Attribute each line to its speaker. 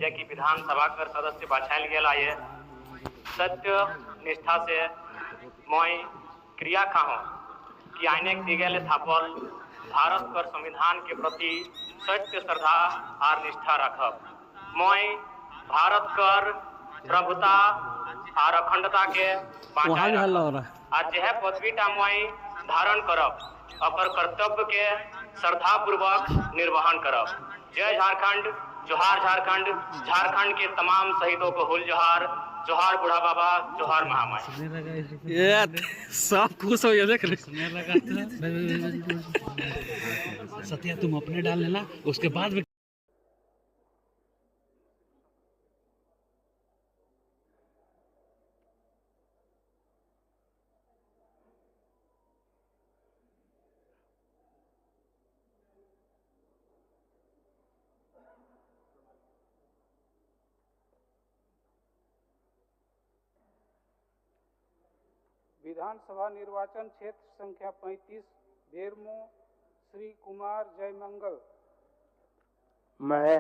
Speaker 1: जे कि विधानसभा कर सदस्य बाछायल गेला ये सत्य निष्ठा से मैं क्रिया खाहो कि आइने दिगेले थापल भारत कर संविधान के प्रति सत्य श्रद्धा और निष्ठा रखब। मैं भारत कर प्रभुता और अखंडता के बाँचाए रखब। आज यह पदवीटा मैं धारण करब अपर कर्तव्य के श्रद्धा पूर्वक निर्वहन करब। जय झारखंड, जोहार झारखंड, झारखंड के तमाम शहीदों को हुल जोहार, जोहार बूढ़ा बाबा, जोहार महामाई।
Speaker 2: ये सब खुश हो गया देख
Speaker 3: सत्या तुम अपने डाल लेना, उसके बाद में
Speaker 4: विधानसभा निर्वाचन क्षेत्र संख्या 35 बेरमो श्री कुमार जयमंगल।
Speaker 5: मैं